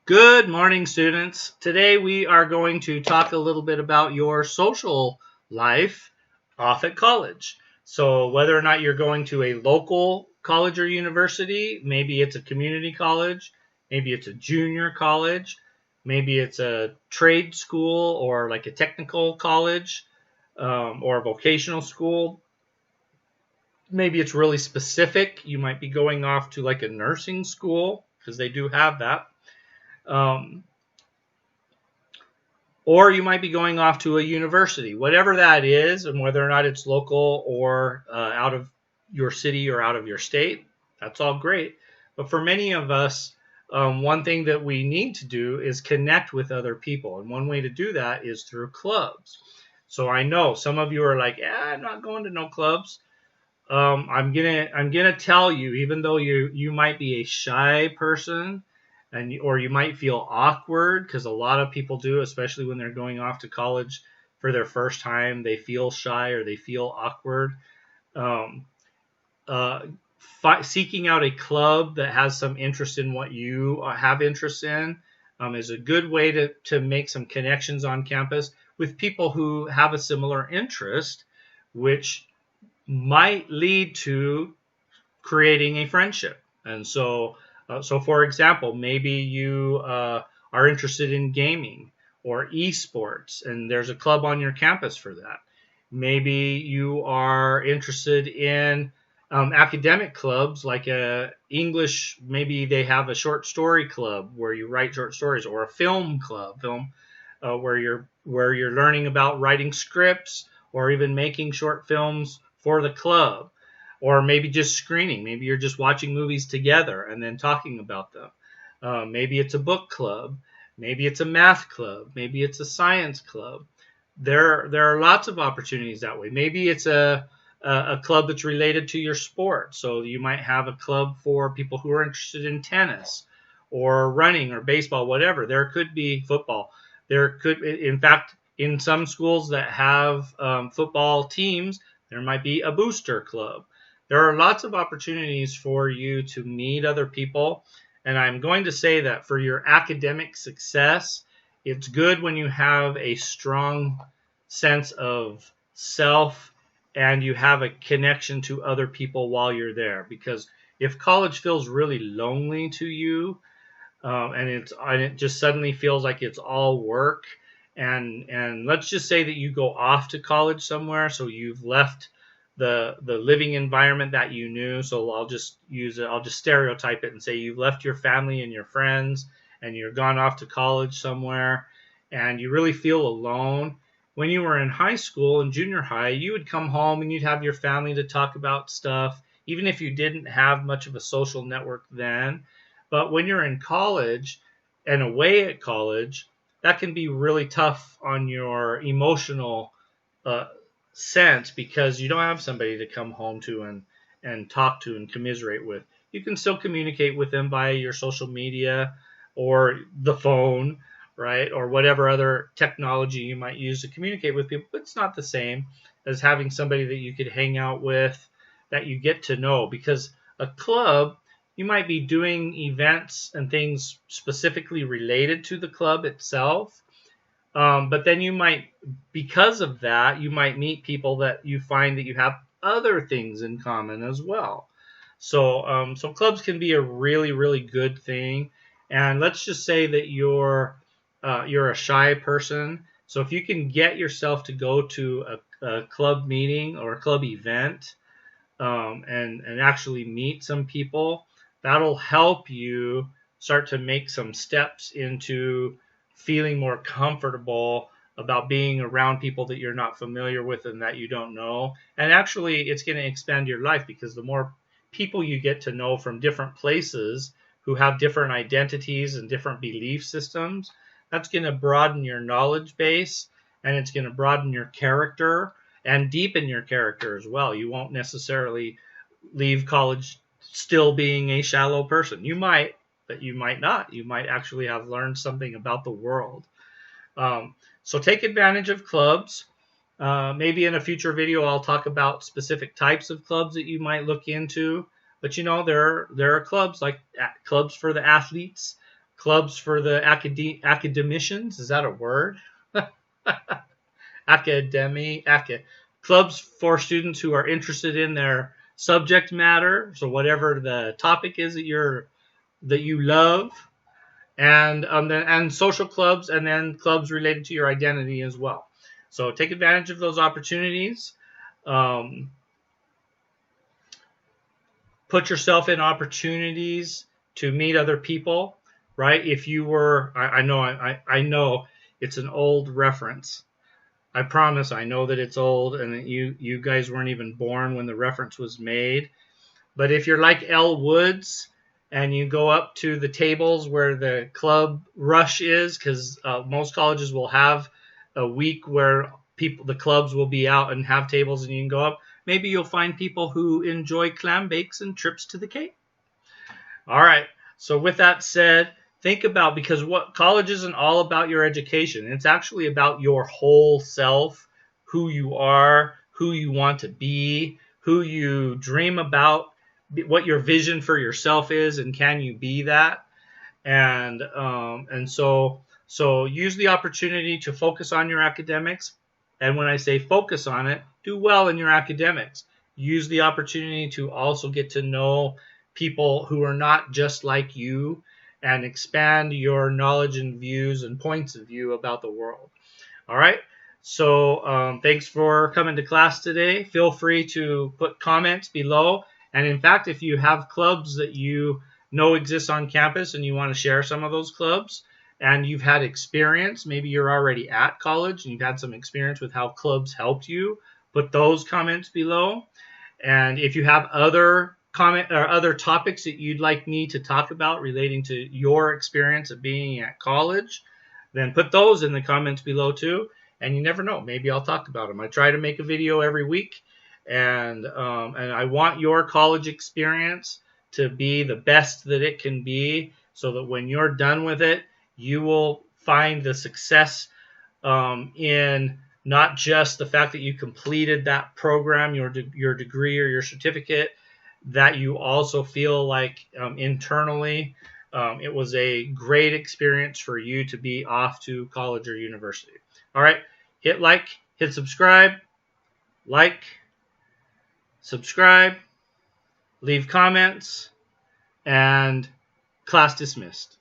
Good morning, students. Today we are going to talk a little bit about your social life off at college. So whether or not you're going to a local college or university, maybe it's a community college, maybe it's a junior college, maybe it's a trade school or like a technical college or a vocational school. Maybe it's really specific. You might be going off to like a nursing school because they do have that. Um, or you might be going off to a university, whatever that is, and whether or not it's local or out of your city or out of your state, that's all great. But for many of us, one thing that we need to do is connect with other people. And one way to do that is through clubs. So I know some of you are like, I'm not going to no clubs. I'm gonna tell you, even though you might be a shy person, or you might feel awkward because a lot of people do, especially when they're going off to college for their first time, they feel shy or they feel awkward. Um, uh, Seeking out a club that has some interest in what you have interest in is a good way to make some connections on campus with people who have a similar interest, which might lead to creating a friendship. And so for example, maybe you are interested in gaming or esports, and there's a club on your campus for that. Maybe you are interested in academic clubs like English. Maybe they have a short story club where you write short stories, or a film club, where you're learning about writing scripts or even making short films for the club, or maybe just screening. Maybe you're just watching movies together and then talking about them. Maybe it's a book club. Maybe it's a math club. Maybe it's a science club. There are lots of opportunities that way. Maybe it's a club that's related to your sport. So you might have a club for people who are interested in tennis or running or baseball, whatever. There could be football. There could, in fact, in some schools that have football teams, there might be a booster club. There are lots of opportunities for you to meet other people. And I'm going to say that for your academic success, it's good when you have a strong sense of self and you have a connection to other people while you're there. Because if college feels really lonely to you, and it just suddenly feels like it's all work, and let's just say that you go off to college somewhere, so you've left the living environment that you knew. So I'll just stereotype it and say you've left your family and your friends and you're gone off to college somewhere and you really feel alone. When you were in high school and junior high, you would come home and you'd have your family to talk about stuff, even if you didn't have much of a social network then. But when you're in college and away at college, that can be really tough on your emotional uh, sense, because you don't have somebody to come home to and talk to and commiserate with. You can still communicate with them via your social media or the phone, right? Or whatever other technology you might use to communicate with people, but it's not the same as having somebody that you could hang out with, that you get to know. Because a club, you might be doing events and things specifically related to the club itself, but then you might, because of that, you might meet people that you find that you have other things in common as well. So clubs can be a really, really good thing. And let's just say that you're a shy person. So if you can get yourself to go to a club meeting or a club event, and actually meet some people, that'll help you start to make some steps into feeling more comfortable about being around people that you're not familiar with and that you don't know. And actually, it's going to expand your life, because the more people you get to know from different places who have different identities and different belief systems, that's going to broaden your knowledge base, and it's going to broaden your character and deepen your character as well. You won't necessarily leave college still being a shallow person. You might, but you might not. You might actually have learned something about the world. So take advantage of clubs. Maybe in a future video, I'll talk about specific types of clubs that you might look into. But there are clubs like clubs for the athletes, clubs for the academicians. Is that a word? Clubs for students who are interested in their subject matter. So whatever the topic is that you love, and social clubs, and then clubs related to your identity as well. So take advantage of those opportunities. Put yourself in opportunities to meet other people, right? If you were, I know it's an old reference. I promise I know that it's old and that you guys weren't even born when the reference was made. But if you're like Elle Woods and you go up to the tables where the club rush is, because most colleges will have a week where the clubs will be out and have tables and you can go up, maybe you'll find people who enjoy clam bakes and trips to the Cape. All right. So with that said, think about, because what college isn't all about your education. It's actually about your whole self, who you are, who you want to be, who you dream about, what your vision for yourself is, and can you be that? And so use the opportunity to focus on your academics. And when I say focus on it, do well in your academics. Use the opportunity to also get to know people who are not just like you and expand your knowledge and views and points of view about the world. All right. So thanks for coming to class today. Feel free to put comments below. And in fact, if you have clubs that you know exist on campus and you want to share some of those clubs, and you've had experience, maybe you're already at college and you've had some experience with how clubs helped you, put those comments below. And if you have other topics that you'd like me to talk about relating to your experience of being at college, then put those in the comments below too. And you never know, maybe I'll talk about them. I try to make a video every week, and I want your college experience to be the best that it can be, so that when you're done with it, you will find the success in not just the fact that you completed that program, your degree or your certificate, that you also feel like internally it was a great experience for you to be off to college or university. All right, hit like, hit subscribe, subscribe, leave comments, and class dismissed.